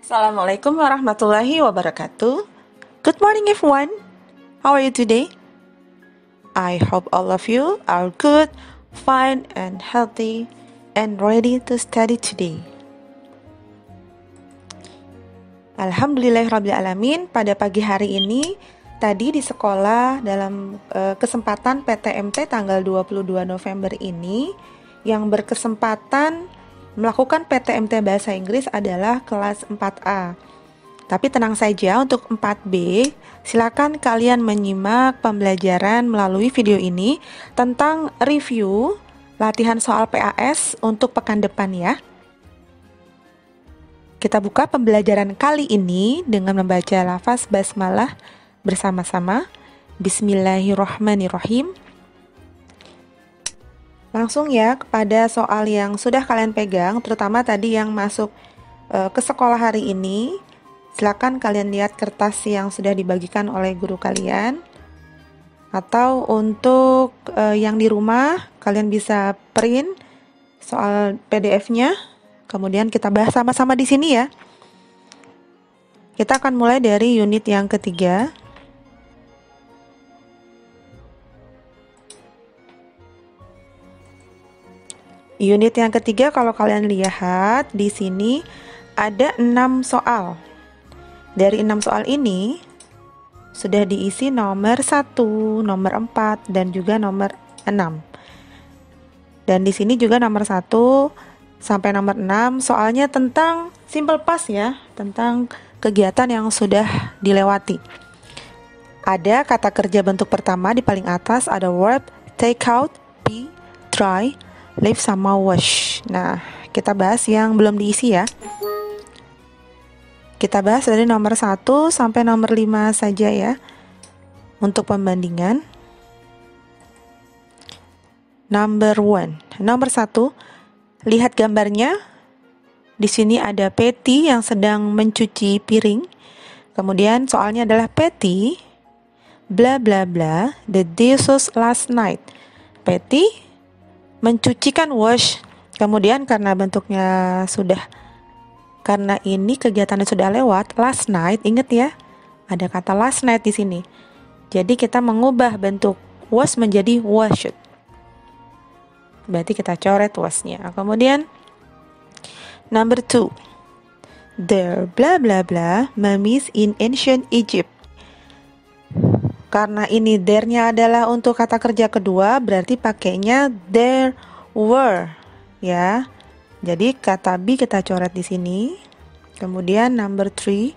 Assalamualaikum warahmatullahi wabarakatuh. Good morning, everyone. How are you today? I hope all of you are good, fine, and healthy, and ready to study today. Alhamdulillahirrabbilalamin, pada pagi hari ini, tadi di sekolah dalam kesempatan PTMT tanggal 22 November ini, yang berkesempatan melakukan PTMT Bahasa Inggris adalah kelas 4A. Tapi tenang saja, untuk 4B, silakan kalian menyimak pembelajaran melalui video ini tentang review latihan soal PAS untuk pekan depan ya. Kita buka pembelajaran kali ini dengan membaca lafaz basmalah bersama-sama. Bismillahirrahmanirrahim. Langsung ya kepada soal yang sudah kalian pegang, terutama tadi yang masuk ke sekolah hari ini. Silakan kalian lihat kertas yang sudah dibagikan oleh guru kalian. Atau untuk yang di rumah, kalian bisa print soal PDF-nya. Kemudian kita bahas sama-sama di sini ya. Kita akan mulai dari unit yang ketiga. Unit yang ketiga, kalau kalian lihat di sini ada 6 soal. Dari 6 soal ini sudah diisi nomor 1, nomor 4, dan juga nomor 6. Dan di sini juga nomor 1 sampai nomor 6 soalnya tentang simple past ya, tentang kegiatan yang sudah dilewati. Ada kata kerja bentuk pertama di paling atas, ada verb take out, be, try, live sama wash. Nah, kita bahas yang belum diisi ya. Kita bahas dari nomor 1 sampai nomor 5 saja ya. Untuk pembandingan. Number 1. Nomor 1, lihat gambarnya. Di sini ada Patty yang sedang mencuci piring. Kemudian soalnya adalah Patty bla bla bla the dishes last night. Patty mencucikan wash. Kemudian karena bentuknya karena ini kegiatannya sudah lewat, last night, ingat ya, ada kata last night di sini. Jadi kita mengubah bentuk was menjadi washed. Berarti kita coret wasnya. Kemudian number 2. There bla bla bla mummies in ancient Egypt. Karena ini there-nya adalah untuk kata kerja kedua, berarti pakainya there were ya. Jadi kata be kita coret di sini. Kemudian number 3,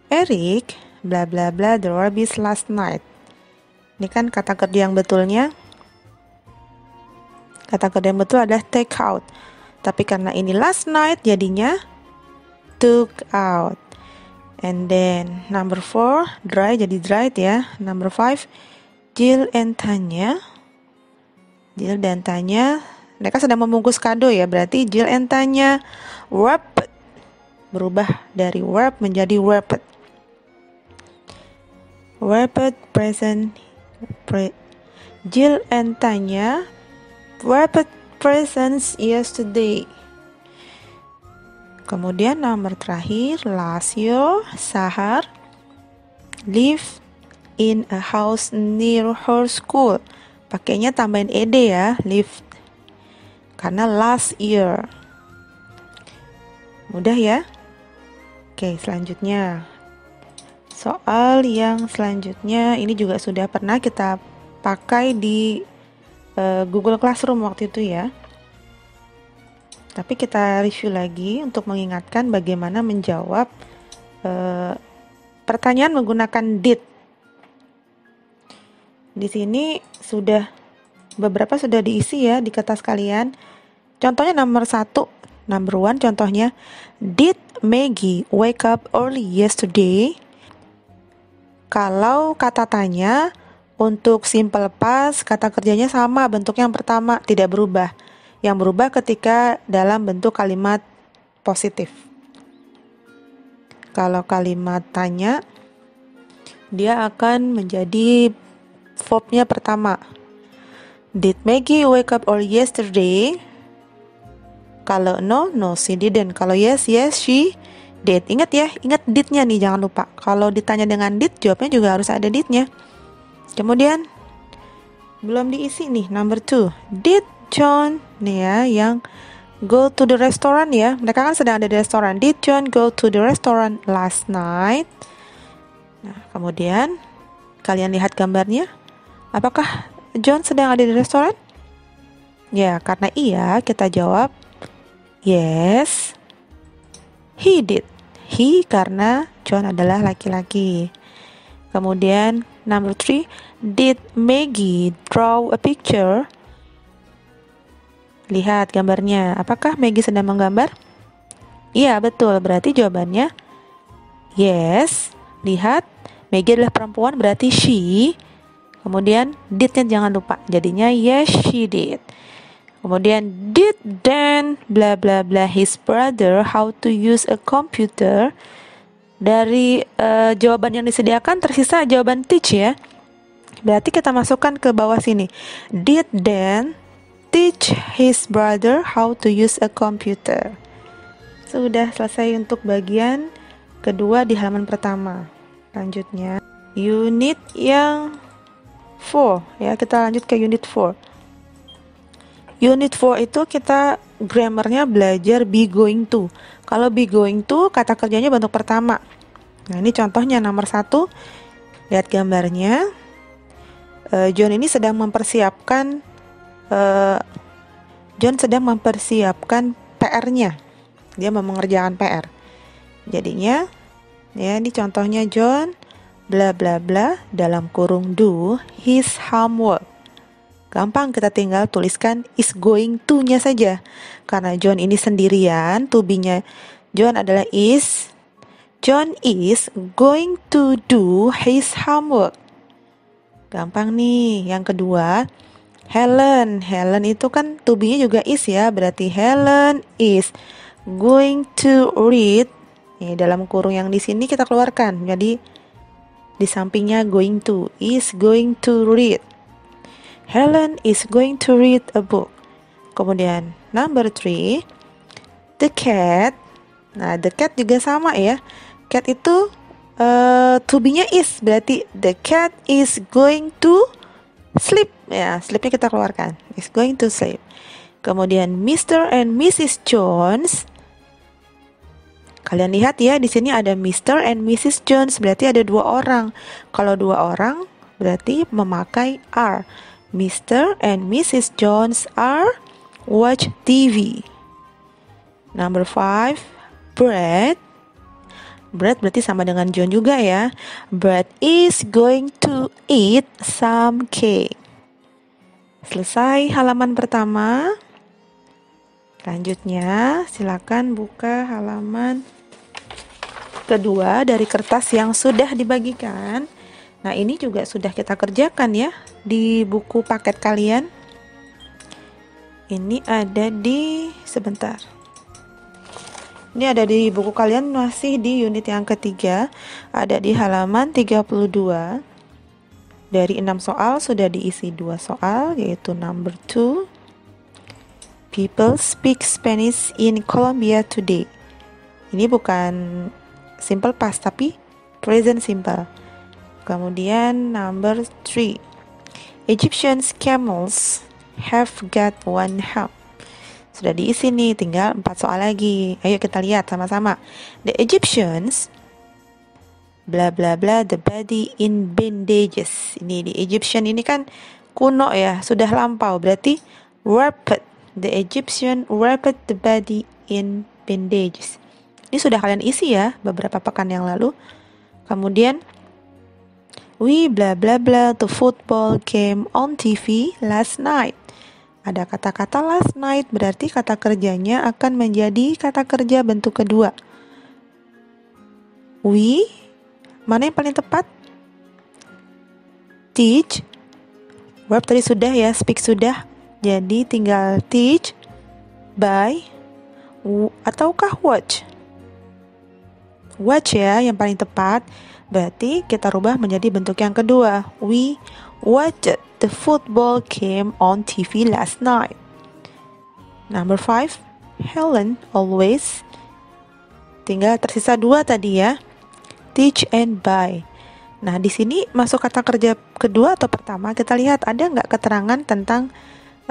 Eric bla bla bla the rabbits last night. Ini kan kata kerja yang betulnya. Kata kerja yang betul adalah take out. Tapi karena ini last night jadinya took out. And then number 4, dry jadi dried ya. Number 5, Jill and Tanya. Jill dan Tanya, mereka sedang membungkus kado ya. Berarti Jill and Tanya wrapped, berubah dari wrap menjadi wrapped. Wrapped present. Jill and Tanya wrapped presents yesterday. Kemudian nomor terakhir, last year Sahar lived in a house near her school. Pakainya tambahin ed ya, lived, karena last year. Mudah ya. Oke, selanjutnya soal yang selanjutnya ini juga sudah pernah kita pakai di Google Classroom waktu itu ya. Tapi kita review lagi untuk mengingatkan bagaimana menjawab pertanyaan menggunakan did. Di sini beberapa sudah diisi ya di kertas kalian. Contohnya nomor 1, number 1 contohnya, did Maggie wake up early yesterday? Kalau kata tanya untuk simple past, kata kerjanya sama, bentuk yang pertama tidak berubah. Yang berubah ketika dalam bentuk kalimat positif. Kalau kalimat tanya, dia akan menjadi verbnya pertama. Did Maggie wake up early yesterday? Kalau no, no she didn't. Kalau yes, yes she Did. Ingat ya, ingat did-nya nih, jangan lupa. Kalau ditanya dengan did, jawabnya juga harus ada did-nya. Kemudian belum diisi nih, number 2. Did John, nih ya, yang go to the restaurant ya. Mereka kan sedang ada di restoran. Did John go to the restaurant last night? Nah, kemudian kalian lihat gambarnya. Apakah John sedang ada di restoran? Ya, karena iya, kita jawab yes, he did. He karena John adalah laki-laki. Kemudian number 3, did Maggie draw a picture? Lihat gambarnya. Apakah Maggie sedang menggambar? Iya, betul. Berarti jawabannya yes. Lihat, Maggie adalah perempuan, berarti she. Kemudian did-nya jangan lupa. Jadinya yes, she did. Kemudian did Dan bla bla bla his brother how to use a computer? Dari jawaban yang disediakan tersisa jawaban teach ya. Berarti kita masukkan ke bawah sini. Did Dan teach his brother how to use a computer? Sudah selesai untuk bagian kedua di halaman pertama. Lanjutnya unit yang 4 ya, kita lanjut ke unit 4. Unit 4 itu kita grammarnya belajar be going to. Kalau be going to, kata kerjanya bentuk pertama. Nah, ini contohnya nomor 1. Lihat gambarnya. John ini sedang mempersiapkan PR-nya. Dia mau mengerjakan PR. Jadinya, ya ini contohnya John bla bla bla dalam kurung do his homework. Gampang, kita tinggal tuliskan is going to-nya saja. Karena John ini sendirian, to be-nya John adalah is. John is going to do his homework. Gampang nih. Yang kedua, Helen. Helen itu kan to be-nya juga is ya. Berarti Helen is going to read. Nih, dalam kurung yang di sini kita keluarkan. Jadi di sampingnya going to, is going to read. Helen is going to read a book. Kemudian number 3, the cat. Nah, the cat juga sama ya. Cat itu to be-nya is, berarti the cat is going to sleep. Ya, sleep-nya kita keluarkan. Is going to sleep. Kemudian Mr. and Mrs. Jones. Kalian lihat ya, di sini ada Mr. and Mrs. Jones, berarti ada 2 orang. Kalau 2 orang berarti memakai are. Mr. and Mrs. Jones are watch TV. Number 5, Brad. Brad berarti sama dengan John juga ya. Brad is going to eat some cake. Selesai halaman pertama. Selanjutnya, silakan buka halaman kedua dari kertas yang sudah dibagikan. Nah, ini juga sudah kita kerjakan ya di buku paket kalian. Ini ada di sebentar. Ini ada di buku kalian, masih di unit yang ketiga, ada di halaman 32. Dari 6 soal sudah diisi 2 soal, yaitu number 2. People speak Spanish in Colombia today. Ini bukan simple past tapi present simple. Kemudian number 3. Egyptians camels have got one hump. Sudah diisi nih, tinggal 4 soal lagi. Ayo kita lihat sama-sama. The Egyptians bla bla bla the body in bandages. Ini di Egyptian ini kan kuno ya, sudah lampau, berarti wrapped. The Egyptian wrapped the body in bandages. Ini sudah kalian isi ya beberapa pekan yang lalu. Kemudian we bla bla bla the football game on TV last night. Ada kata-kata last night, berarti kata kerjanya akan menjadi kata kerja bentuk kedua. We, mana yang paling tepat? Teach. Verb tadi sudah ya, speak sudah. Jadi tinggal teach by ataukah watch. Watch ya yang paling tepat. Berarti kita rubah menjadi bentuk yang kedua. We watched the football game on TV last night. Number 5, Helen always Tinggal tersisa 2 tadi ya. Teach and buy. Nah, di sini masuk kata kerja kedua atau pertama, kita lihat ada nggak keterangan tentang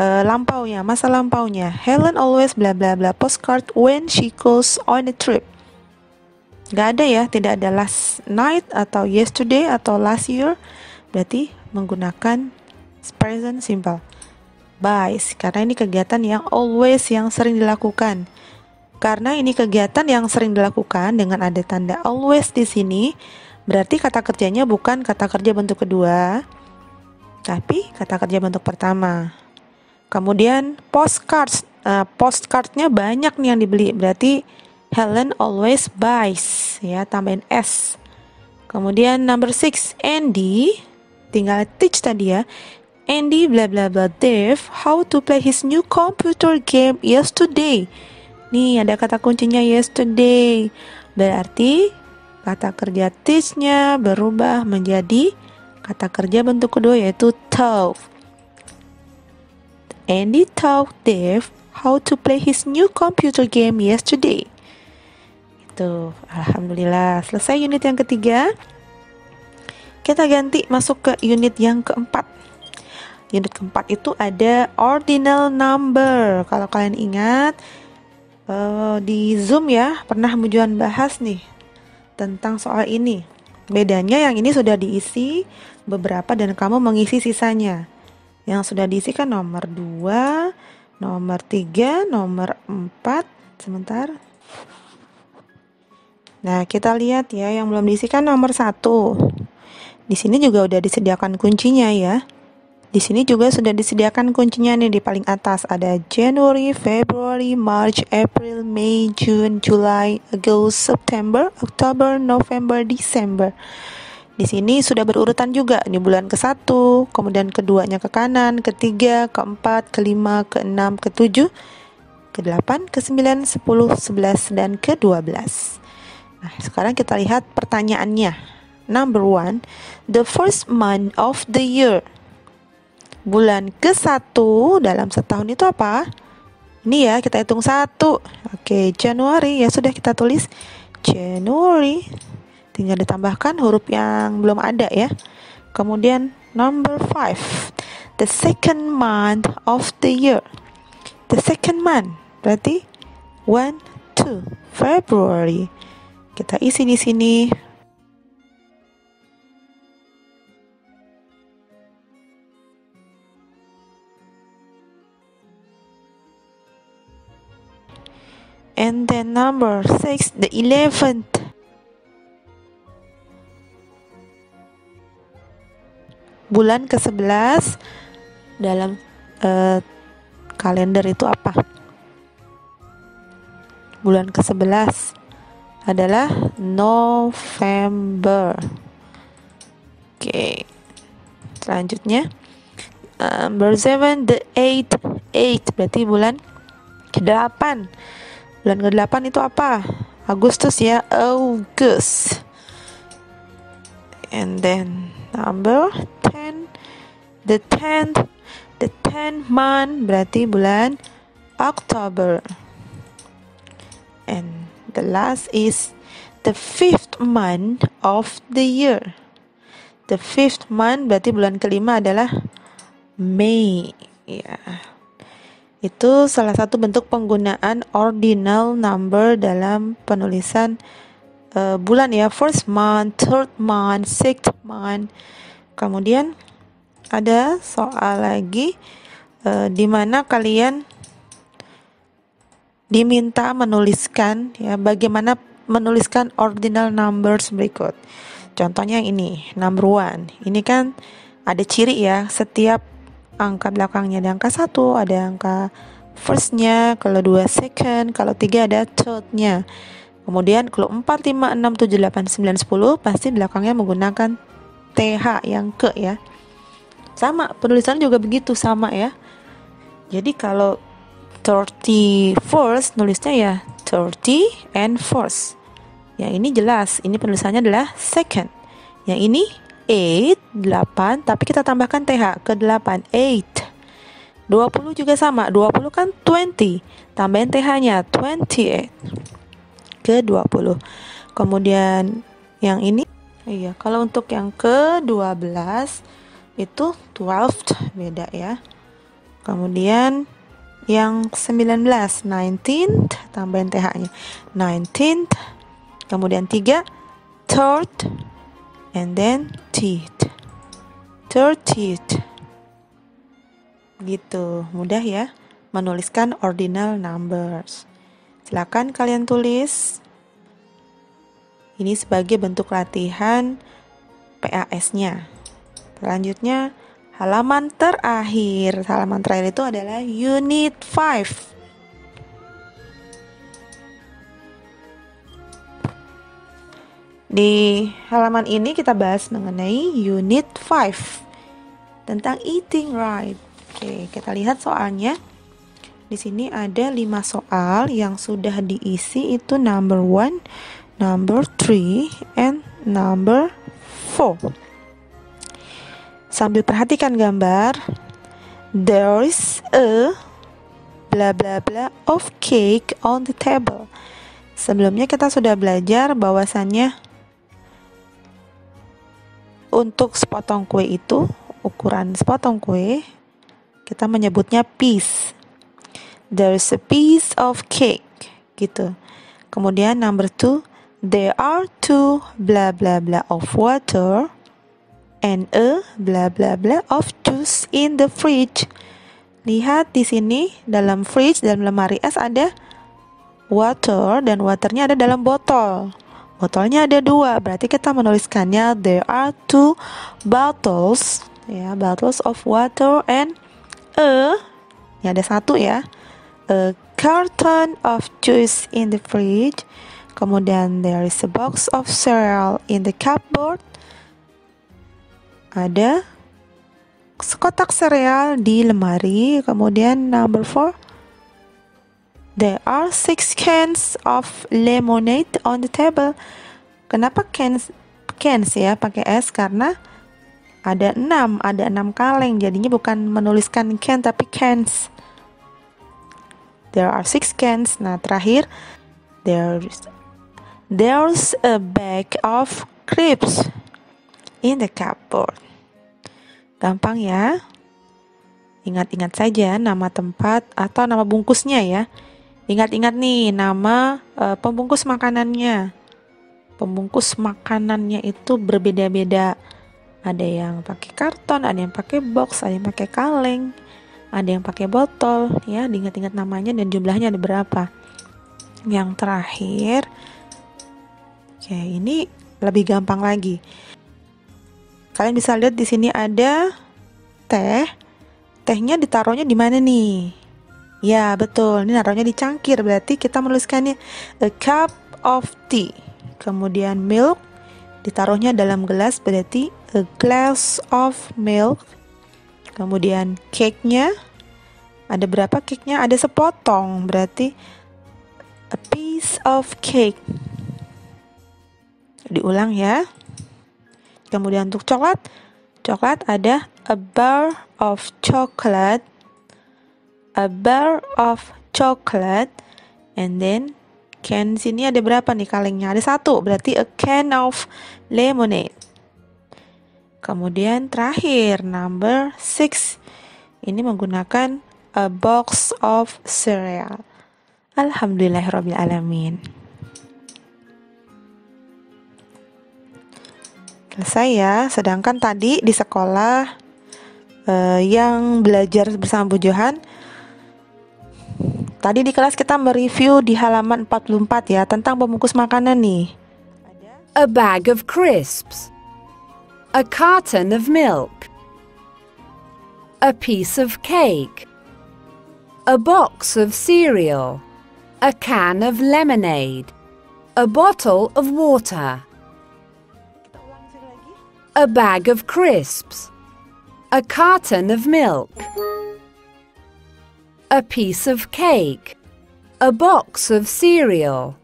lampaunya, masa lampaunya. Helen always bla bla bla postcard when she goes on a trip. Nggak ada ya, tidak ada last night atau yesterday atau last year. Berarti menggunakan present simple. Buys, karena ini kegiatan yang always, yang sering dilakukan. Karena ini kegiatan yang sering dilakukan dengan ada tanda always di sini, berarti kata kerjanya bukan kata kerja bentuk kedua, tapi kata kerja bentuk pertama. Kemudian postcards, postcardnya banyak nih yang dibeli, berarti Helen always buys, ya, tambahin S. Kemudian number 6, Andy, tinggal teach tadi ya. Andy bla bla bla Dave how to play his new computer game yesterday. Nih ada kata kuncinya yesterday. Berarti kata kerja teach-nya berubah menjadi kata kerja bentuk kedua yaitu taught. Andy taught Dave how to play his new computer game yesterday. Itu, alhamdulillah selesai unit yang ketiga. Kita ganti masuk ke unit yang keempat. Unit keempat itu ada ordinal number. Kalau kalian ingat di Zoom ya, pernah Mujuan bahas nih tentang soal ini. Bedanya yang ini sudah diisi beberapa dan kamu mengisi sisanya. Yang sudah diisi kan nomor 2, nomor 3, nomor 4. Sebentar. Nah, kita lihat ya, yang belum diisi kan nomor 1. Di sini juga udah disediakan kuncinya ya. Di sini juga sudah disediakan kuncinya nih di paling atas. Ada January, February, March, April, May, June, July, August, September, October, November, December. Di sini sudah berurutan juga. Ini bulan ke-1, kemudian keduanya ke kanan, ketiga, keempat, kelima, keenam, ketujuh, ke-8, ke-9, 10, 11, dan ke-12. Nah, sekarang kita lihat pertanyaannya. Number 1, the first month of the year. Bulan ke-1 dalam setahun itu apa? Ini ya, kita hitung 1. Oke, Januari, ya sudah kita tulis January. Tinggal ditambahkan huruf yang belum ada ya. Kemudian number 5, the second month of the year. The second month, berarti 1, 2, February. Kita isi di sini. And then number 6, the 11th. Bulan ke-11 dalam kalender itu apa? Bulan ke-11 adalah November. Oke. Selanjutnya number 7, the 8th. 8 berarti bulan ke-8. Bulan ke-8 itu apa? Agustus ya, August. And then number 10, the 10th month berarti bulan October. And the last is the 5th month of the year. The 5th month berarti bulan kelima adalah May. Ya. Itu salah satu bentuk penggunaan ordinal number dalam penulisan bulan ya. First month, third month, sixth month. Kemudian ada soal lagi di mana kalian diminta menuliskan ya, bagaimana menuliskan ordinal numbers berikut. Contohnya yang ini, number 1. Ini kan ada ciri ya, setiap angka belakangnya ada angka 1, ada angka first-nya, kalau 2 second, kalau 3 ada third-nya. Kemudian kalau 4, 5, 6, 7, 8, 9, 10 pasti belakangnya menggunakan TH yang ke ya. Sama, penulisan juga begitu sama ya. Jadi kalau 30 first nulisnya ya 30 and first. Yang ini jelas, ini penulisannya adalah second. Yang ini 8, 8, tapi kita tambahkan TH ke 8, 8. 20 juga sama, 20 kan 20, tambahin TH-nya 28. ke-20. Kemudian yang ini, iya, kalau untuk yang ke-12 itu 12th, beda ya. Kemudian yang 19, 19th, tambahin TH-nya, 19th. Kemudian 3, third, and then teeth, 30th. Gitu, mudah ya menuliskan ordinal numbers. Silakan kalian tulis. Ini sebagai bentuk latihan PAS-nya. Selanjutnya, halaman terakhir. Halaman terakhir itu adalah unit 5. Di halaman ini kita bahas mengenai unit 5 tentang eating right. Oke, kita lihat soalnya. Di sini ada 5 soal yang sudah diisi, itu number 1, number 3, and number 4. Sambil perhatikan gambar. There is a bla bla bla of cake on the table. Sebelumnya kita sudah belajar bahwasannya untuk sepotong kue itu, ukuran sepotong kue, kita menyebutnya piece. There's a piece of cake, gitu. Kemudian number 2, there are 2 bla bla bla of water and a bla bla bla of juice in the fridge. Lihat di sini, dalam fridge, dalam lemari es ada water, dan waternya ada dalam botol. Botolnya ada 2, berarti kita menuliskannya there are 2 bottles, ya, bottles of water and ini ada 1 ya, a carton of juice in the fridge. Kemudian there is a box of cereal in the cupboard. Ada sekotak sereal di lemari. Kemudian number 4, there are 6 cans of lemonade on the table. Kenapa cans ya pakai S? Karena ada 6 kaleng, jadinya bukan menuliskan can tapi cans. There are 6 cans. Nah, terakhir, there's a bag of crisps in the cupboard. Gampang ya. Ingat-ingat saja nama tempat atau nama bungkusnya ya. Ingat-ingat nih nama pembungkus makanannya. Pembungkus makanannya itu berbeda-beda. Ada yang pakai karton, ada yang pakai box, ada yang pakai kaleng, ada yang pakai botol, ya. Diingat-ingat namanya dan jumlahnya ada berapa. Yang terakhir, oke, ini lebih gampang lagi. Kalian bisa lihat di sini ada teh. Tehnya ditaruhnya di mana nih? Ya, betul. Ini naruhnya di cangkir, berarti kita menuliskannya a cup of tea. Kemudian milk ditaruhnya dalam gelas, berarti a glass of milk. Kemudian cake-nya, ada berapa cake-nya? Ada sepotong, berarti a piece of cake. Diulang ya. Kemudian untuk coklat ada a bar of chocolate, and then can, sini ada berapa nih kalengnya? Ada 1, berarti a can of lemonade. Kemudian terakhir number 6, ini menggunakan a box of cereal. Alhamdulillahirabbil alamin. Selesai ya. Sedangkan tadi di sekolah yang belajar bersama Bu Johan, tadi di kelas kita mereview di halaman 44 ya, tentang pembungkus makanan nih. A bag of crisps, a carton of milk, a piece of cake, a box of cereal, a can of lemonade, a bottle of water, a bag of crisps, a carton of milk, a piece of cake, a box of cereal,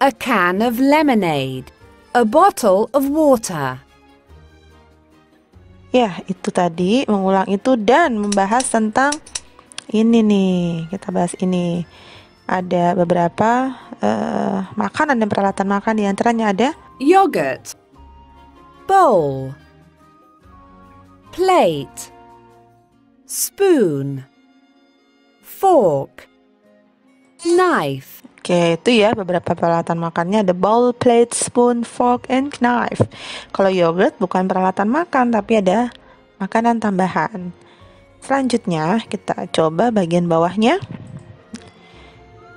a can of lemonade, a bottle of water. Ya, itu tadi mengulang itu dan membahas tentang ini nih. Kita bahas ini. ada beberapa makanan dan peralatan makan, di antaranya ada yogurt, bowl, plate, spoon, fork, knife. Oke, itu ya beberapa peralatan makannya, ada bowl, plate, spoon, fork, and knife. Kalau yogurt bukan peralatan makan, tapi ada makanan tambahan. Selanjutnya, kita coba bagian bawahnya.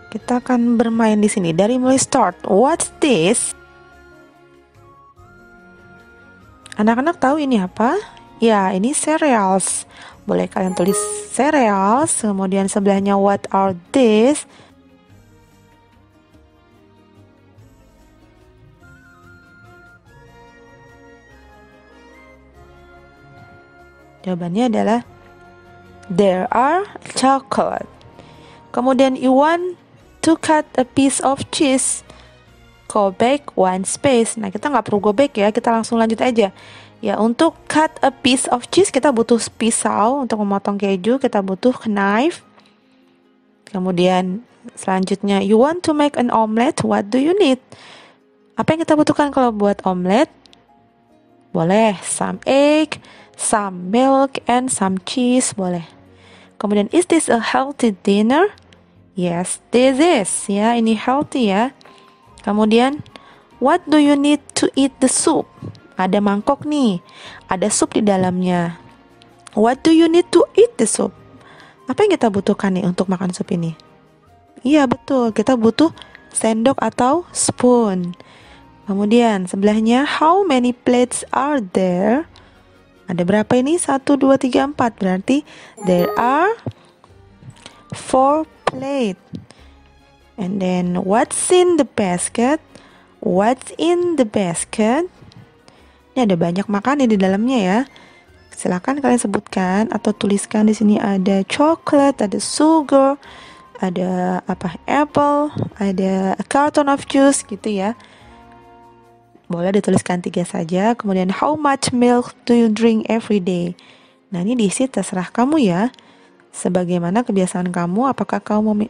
Kita akan bermain di sini dari mulai start. What's this? Anak-anak tahu ini apa? Ya, ini cereals. Boleh kalian tulis cereals, kemudian sebelahnya what are these? Jawabannya adalah there are chocolate. Kemudian you want to cut a piece of cheese. Go back one space. Nah, kita nggak perlu go back ya, kita langsung lanjut aja. Ya, untuk cut a piece of cheese kita butuh pisau, untuk memotong keju kita butuh knife. Kemudian selanjutnya you want to make an omelette, what do you need? Apa yang kita butuhkan kalau buat omelet? Boleh some egg, some milk, and some cheese, boleh. Kemudian, is this a healthy dinner? Yes, this is. Ya, ini healthy ya. Kemudian, what do you need to eat the soup? Ada mangkok nih, ada sup di dalamnya. What do you need to eat the soup? Apa yang kita butuhkan nih untuk makan sup ini? Iya, betul. Kita butuh sendok atau spoon. Kemudian, sebelahnya, how many plates are there? Ada berapa ini? 1, 2, 3, 4. Berarti there are 4 plates. And then what's in the basket? What's in the basket? Ini ada banyak makanan di dalamnya ya. Silakan kalian sebutkan atau tuliskan di sini, ada coklat, ada sugar, ada apple, ada a carton of juice gitu ya. Boleh dituliskan 3 saja. Kemudian how much milk do you drink every day? Nah, ini diisi terserah kamu ya. Sebagaimana kebiasaan kamu, apakah kamu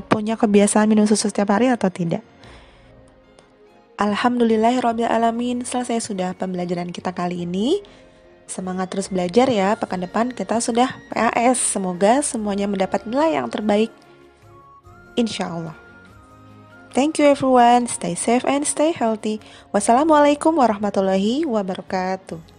punya kebiasaan minum susu setiap hari atau tidak? Alhamdulillahirrabbilalamin, selesai sudah pembelajaran kita kali ini. Semangat terus belajar ya, pekan depan kita sudah PAS. Semoga semuanya mendapat nilai yang terbaik, insya Allah. Thank you everyone, stay safe and stay healthy. Wassalamualaikum warahmatullahi wabarakatuh.